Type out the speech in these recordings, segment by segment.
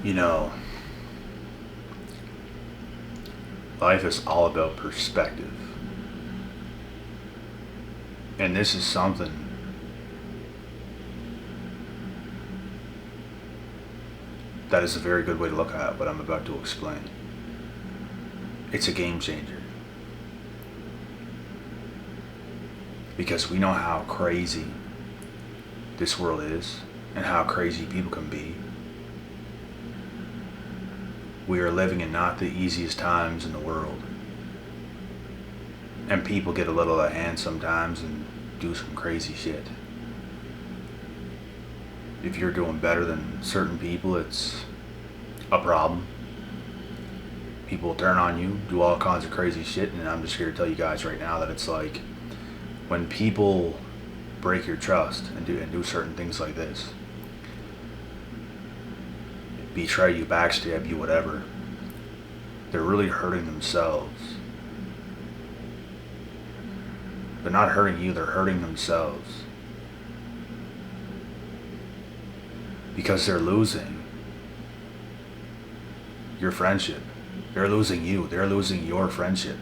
You know, life is all about perspective. And this is something that is a very good way to look at what I'm about to explain. It's a game changer. Because we know how crazy this world is and how crazy people can be. We are living in not the easiest times in the world. And people get a little out of hand sometimes and do some crazy shit. If you're doing better than certain people, it's a problem. People turn on you, do all kinds of crazy shit, and I'm just here to tell you guys right now that it's like, when people break your trust and do certain things like this, betray you, backstab you, whatever, they're really hurting themselves. They're not hurting you, they're hurting themselves. Because they're losing your friendship. They're losing you. They're losing your friendship.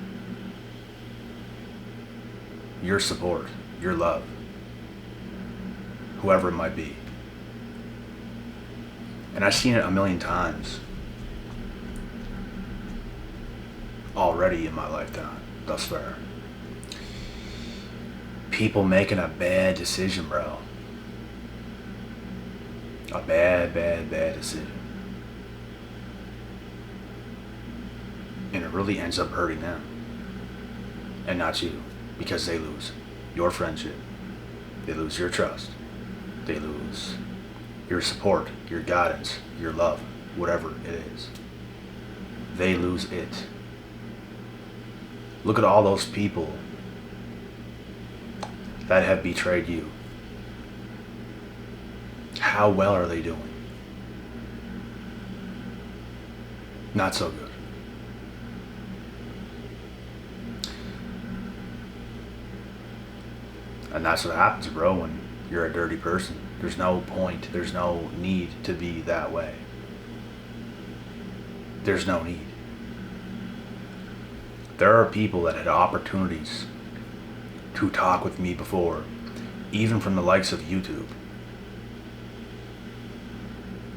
Your support. Your love. Whoever it might be. And I've seen it a million times already in my lifetime thus far. People making a bad decision, bro. A bad decision. And it really ends up hurting them. And not you. Because they lose your friendship. They lose your trust. They lose your support, your guidance, your love, whatever it is. They lose it. Look at all those people that have betrayed you. How well are they doing? Not so good. And that's what happens, bro, when you're a dirty person. There's no point, there's no need to be that way. There's no need. There are people that had opportunities to talk with me before, even from the likes of YouTube.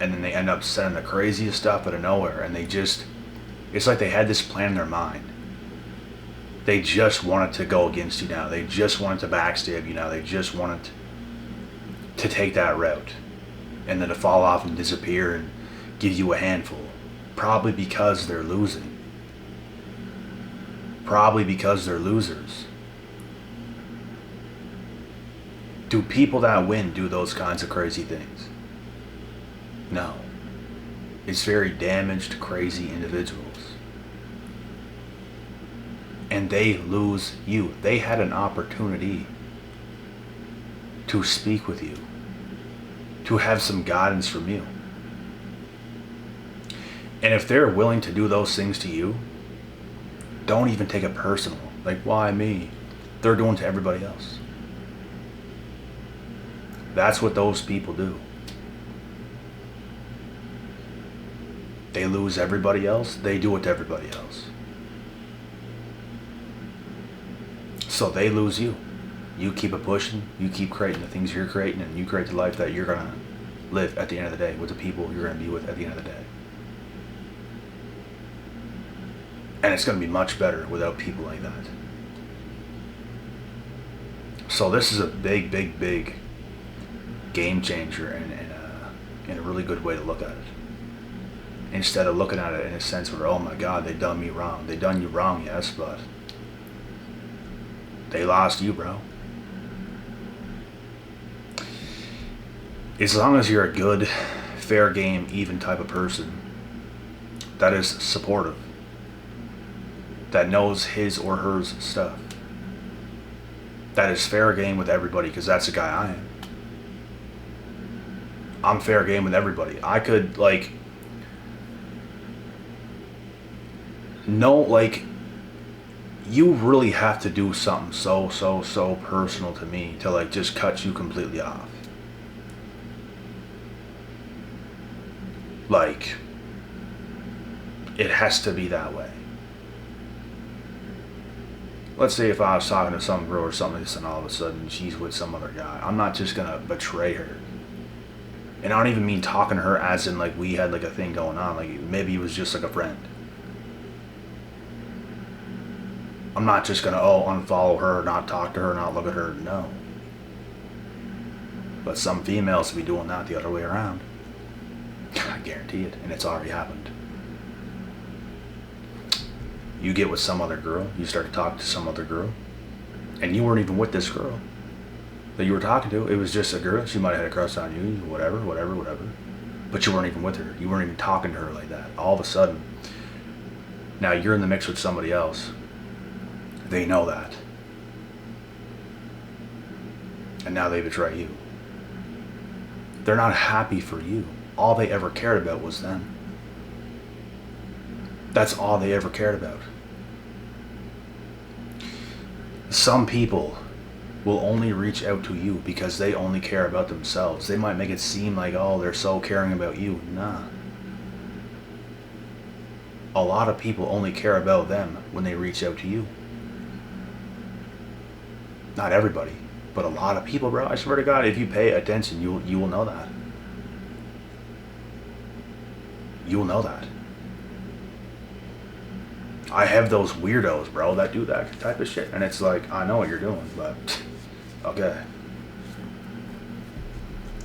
And then they end up sending the craziest stuff out of nowhere, and it's like they had this plan in their mind. They just wanted to go against you now. They just wanted to backstab you now. They just wanted to take that route. And then to fall off and disappear and give you a handful. Probably because they're losing. Probably because they're losers. Do people that win do those kinds of crazy things? No. It's very damaged, crazy individuals. And they lose you. They had an opportunity to speak with you, to have some guidance from you. And if they're willing to do those things to you, don't even take it personal. Like, why me? They're doing to everybody else. That's what those people do. They lose everybody else, they do it to everybody else. So they lose you. You keep it pushing, you keep creating the things you're creating, and you create the life that you're going to live at the end of the day with the people you're going to be with at the end of the day. And it's going to be much better without people like that. So this is a big game changer and a really good way to look at it. Instead of looking at it in a sense where, oh my God, they done me wrong. They done you wrong, yes, but they lost you, bro. As long as you're a good, fair game, even type of person that is supportive, that knows his or her stuff, that is fair game with everybody, because that's the guy I am. I'm fair game with everybody. I could, you really have to do something so personal to me to just cut you completely off. It has to be that way. Let's say if I was talking to some girl or something like this and all of a sudden she's with some other guy, I'm not just gonna betray her. And I don't even mean talking to her as in like we had like a thing going on, like maybe it was just like a friend. I'm not just gonna unfollow her, not talk to her, not look at her, no. But some females will be doing that the other way around. I guarantee it, and it's already happened. You get with some other girl, you start to talk to some other girl, and you weren't even with this girl that you were talking to. It was just a girl. She might have had a crush on you, whatever. But you weren't even with her. You weren't even talking to her like that. All of a sudden, now you're in the mix with somebody else. They know that. And now they betray you. They're not happy for you. All they ever cared about was them. That's all they ever cared about. Some people will only reach out to you because they only care about themselves. They might make it seem like, oh, they're so caring about you. Nah. A lot of people only care about them when they reach out to you. Not everybody, but a lot of people, bro. I swear to God, if you pay attention, you will know that. You will know that. I have those weirdos, bro, that do that type of shit. And it's like, I know what you're doing, but okay.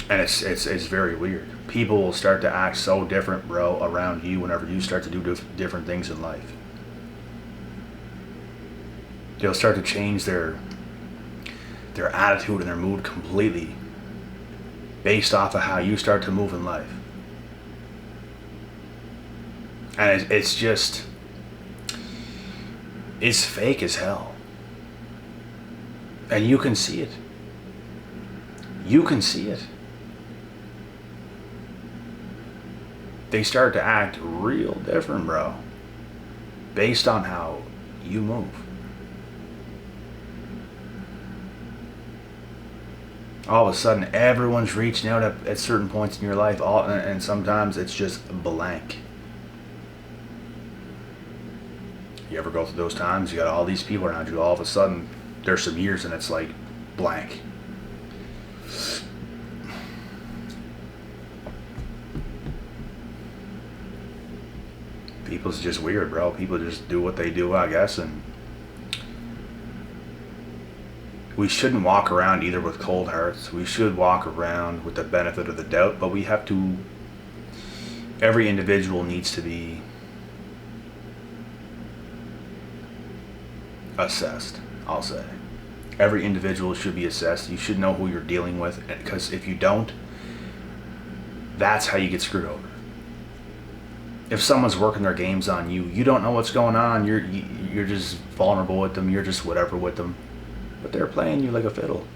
And it's very weird. People will start to act so different, bro, around you whenever you start to do different things in life. They'll start to change their attitude and their mood completely based off of how you start to move in life. And it's just, it's fake as hell. And you can see it. You can see it. They start to act real different, bro, based on how you move. All of a sudden, everyone's reaching out at certain points in your life, and sometimes it's just blank. You ever go through those times? You got all these people around you, all of a sudden, there's some years and it's like blank. People's just weird, bro. People just do what they do, I guess, and we shouldn't walk around either with cold hearts. We should walk around with the benefit of the doubt, but we have to, every individual needs to be assessed, I'll say. Every individual should be assessed. You should know who you're dealing with, because if you don't, that's how you get screwed over. If someone's working their games on you, you don't know what's going on. You're just vulnerable with them. You're just whatever with them. But they're playing you like a fiddle.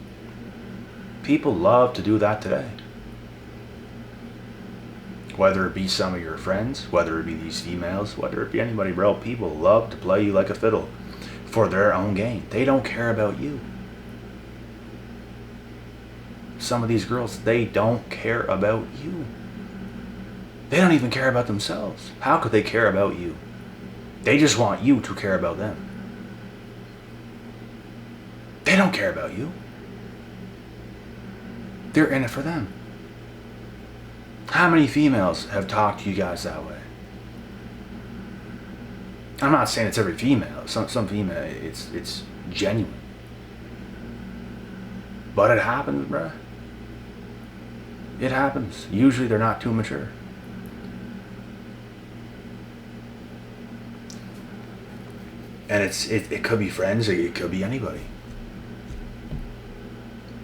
People love to do that today. Whether it be some of your friends, whether it be these females, whether it be anybody, bro, people love to play you like a fiddle for their own gain. They don't care about you. Some of these girls, they don't care about you. They don't even care about themselves. How could they care about you? They just want you to care about them. They don't care about you. They're in it for them. How many females have talked to you guys that way? I'm not saying it's every female. Some female, it's genuine. But it happens, bruh. It happens. Usually they're not too mature. And it could be friends, it could be anybody.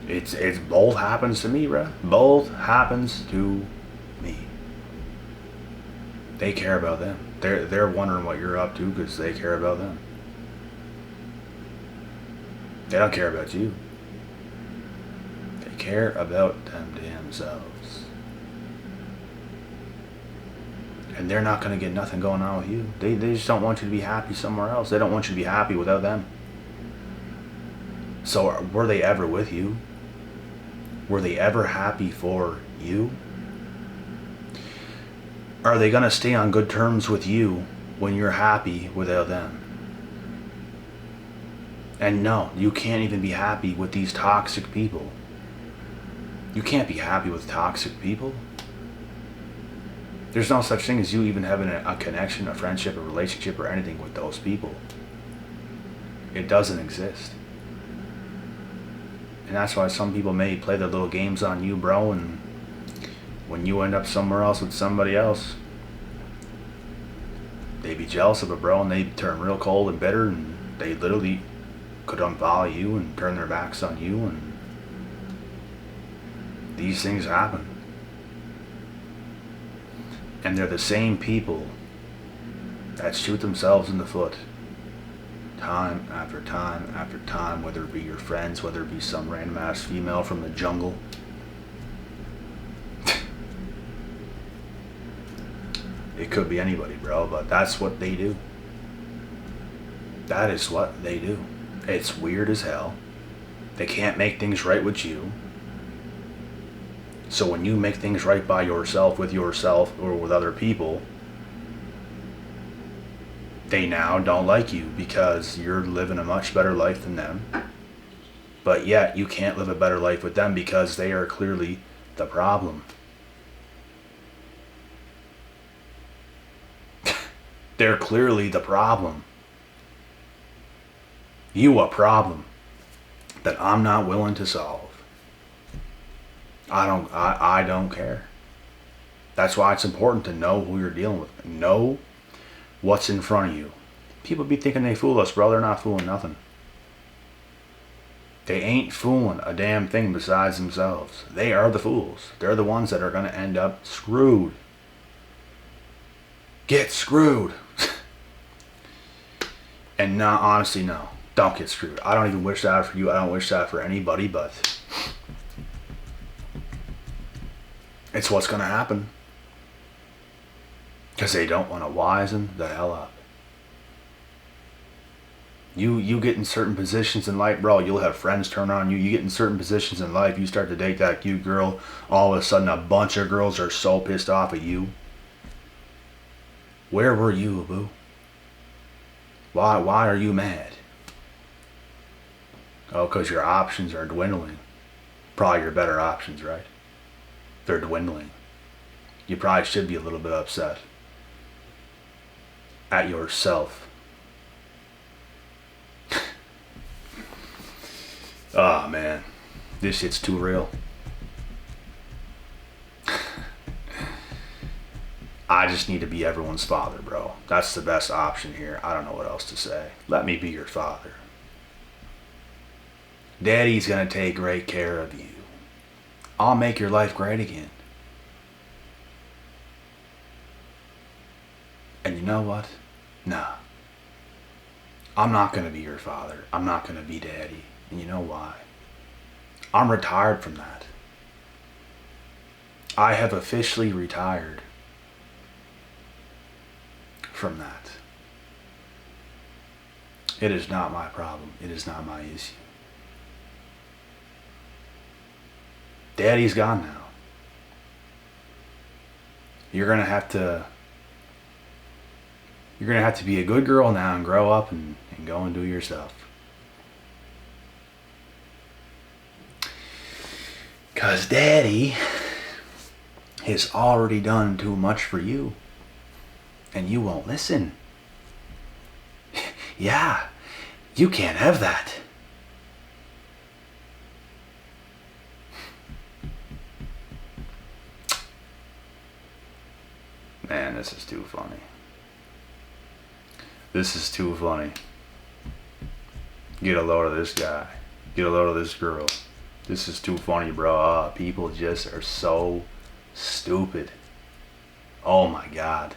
It's both happens to me, bruh. Both happens to me. They care about them. They're wondering what you're up to because they care about them. They don't care about you. They care about them themselves. And they're not going to get nothing going on with you. They just don't want you to be happy somewhere else. They don't want you to be happy without them. So were they ever with you? Were they ever happy for you? Are they going to stay on good terms with you when you're happy without them. And no, you can't even be happy with these toxic people. You can't be happy with toxic people. There's no such thing as you even having a connection, a friendship, a relationship, or anything with those people. It doesn't exist. And that's why some people may play their little games on you, bro, and when you end up somewhere else with somebody else, they be jealous of it, bro, and they turn real cold and bitter, and they literally could unfollow you and turn their backs on you, and these things happen. And they're the same people that shoot themselves in the foot time after time after time, whether it be your friends, whether it be some random ass female from the jungle. It could be anybody, bro, but that's what they do. That is what they do. It's weird as hell. They can't make things right with you. So when you make things right by yourself, with yourself, or with other people, they now don't like you because you're living a much better life than them. But yet you can't live a better life with them because they are clearly the problem. They're clearly the problem. You a problem that I'm not willing to solve. I don't care. That's why it's important to know who you're dealing with. Know what's in front of you. People be thinking they fool us, bro. They're not fooling nothing. They ain't fooling a damn thing besides themselves. They are the fools. They're the ones that are going to end up screwed. Get screwed. And no, honestly, no. Don't get screwed. I don't even wish that for you. I don't wish that for anybody, but it's what's going to happen. Because they don't want to wisen the hell up. You get in certain positions in life, bro, you'll have friends turn on you. You get in certain positions in life, you start to date that cute girl, all of a sudden a bunch of girls are so pissed off at you. Where were you, boo? Why are you mad? Oh, because your options are dwindling. Probably your better options, right? They're dwindling. You probably should be a little bit upset at yourself. Oh man, this shit's too real. I just need to be everyone's father, bro. That's the best option here. I don't know what else to say. Let me be your father. Daddy's gonna take great care of you. I'll make your life great again. And you know what? Nah. I'm not gonna be your father. I'm not gonna be daddy. And you know why? I'm retired from that. I have officially retired from that. It is not my problem. It is not my issue. Daddy's gone now. You're gonna have to be a good girl now and grow up and go and do your stuff. Cause Daddy has already done too much for you. And you won't listen. Yeah, you can't have that. Man, this is too funny. This is too funny. Get a load of this guy. Get a load of this girl. This is too funny, bro. People just are so stupid. Oh my God.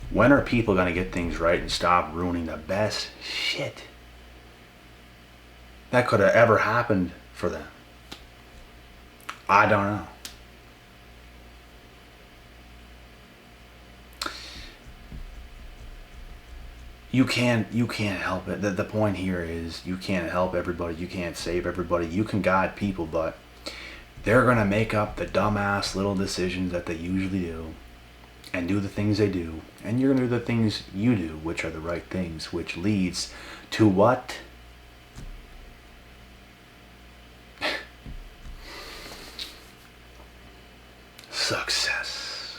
When are people going to get things right and stop ruining the best shit that could have ever happened for them? I don't know. You can't help it. The point here is you can't help everybody. You can't save everybody. You can guide people, but they're going to make up the dumbass little decisions that they usually do and do the things they do. And you're going to do the things you do, which are the right things, which leads to what? Success.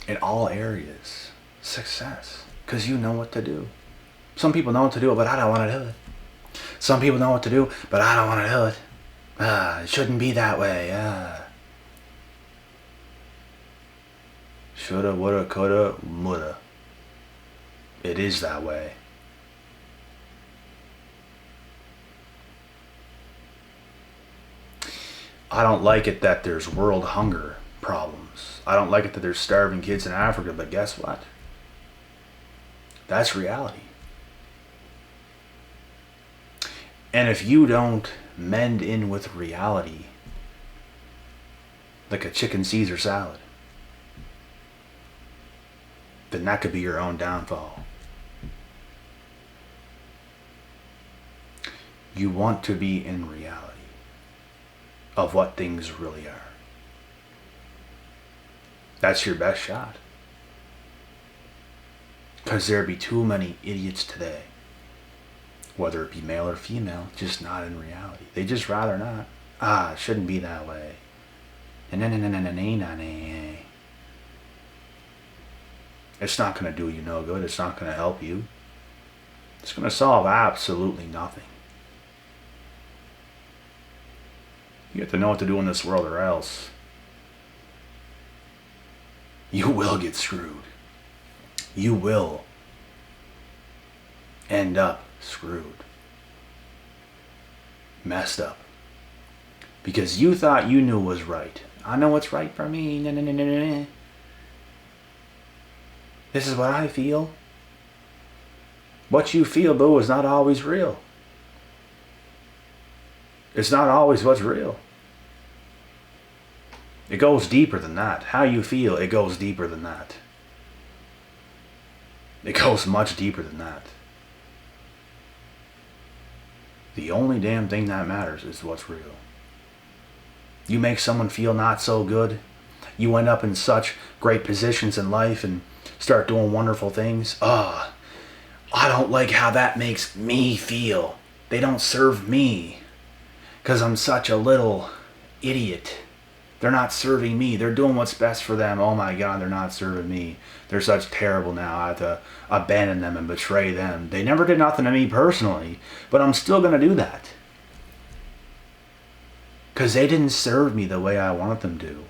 In all areas. Success. Because you know what to do. Some people know what to do, but I don't want to do it. Some people know what to do, but I don't want to do it. It shouldn't be that way. Shoulda, woulda, coulda, woulda. It is that way. I don't like it that there's world hunger problems. I don't like it that there's starving kids in Africa, but guess what? That's reality. And if you don't mend in with reality, like a chicken Caesar salad, then that could be your own downfall. You want to be in reality of what things really are. That's your best shot. Because there be too many idiots today, whether it be male or female, just not in reality. They just rather not. It shouldn't be that way. It's not going to do you no good. It's not going to help you. It's going to solve absolutely nothing. You have to know what to do in this world, or else you will get screwed. You will end up screwed. Messed up. Because you thought you knew was right. I know what's right for me. This is what I feel. What you feel, boo, is not always real. It's not always what's real. It goes deeper than that. How you feel, it goes deeper than that. It goes much deeper than that. The only damn thing that matters is what's real. You make someone feel not so good. You end up in such great positions in life and start doing wonderful things. I don't like how that makes me feel. They don't serve me. Because I'm such a little idiot. They're not serving me. They're doing what's best for them. Oh my God, they're not serving me. They're such terrible now. I have to abandon them and betray them. They never did nothing to me personally, but I'm still going to do that. Because they didn't serve me the way I wanted them to.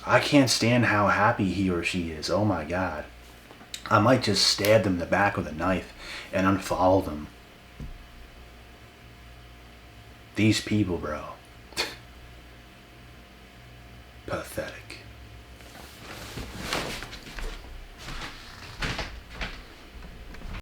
I can't stand how happy he or she is. Oh my God. I might just stab them in the back with a knife and unfollow them. These people, bro. Pathetic.